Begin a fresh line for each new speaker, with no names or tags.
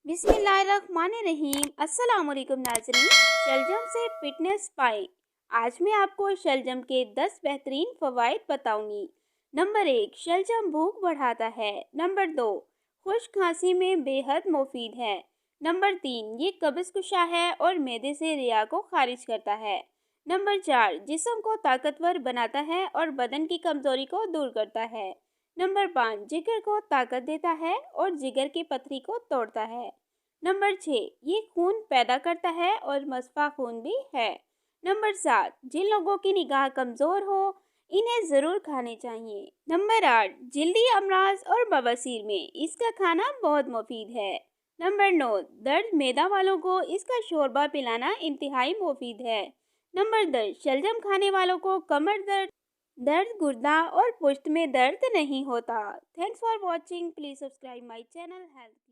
बिस्मिल्लाहिर्रहमानिर्रहीम। अस्सलाम वालेकुम नाज़रीन। शलजम से फिटनेस पाएं। आज मैं आपको शलजम के 10 बेहतरीन फ़वाइद बताऊंगी। नंबर 1, शलजम भूख बढ़ाता है। नंबर 2, खुश्क खांसी में बेहद मुफीद है। नंबर 3, ये कब्ज़ कुशा है और मैदे से रिया को खारिज करता है। नंबर 4, जिस्म को ताकतवर बनाता है और बदन की कमज़ोरी को दूर करता है। नंबर 5, जिगर को ताकत देता है और जिगर की पथरी को तोड़ता है। नंबर 6, ये खून पैदा करता है और मसफ़ा खून भी है। नंबर 7, जिन लोगों की निगाह कमज़ोर हो इन्हें ज़रूर खाने चाहिए। नंबर 8, जल्दी अमराज और बवासीर में इसका खाना बहुत मुफीद है। नंबर 9, दर्द मैदा वालों को इसका शोरबा पिलाना इंतहाई मुफीद है। नंबर 10, शलजम खाने वालों को कमर दर्द दर्द गुर्दा और पुश्त में दर्द नहीं होता। Thanks for watching. Please subscribe my channel health.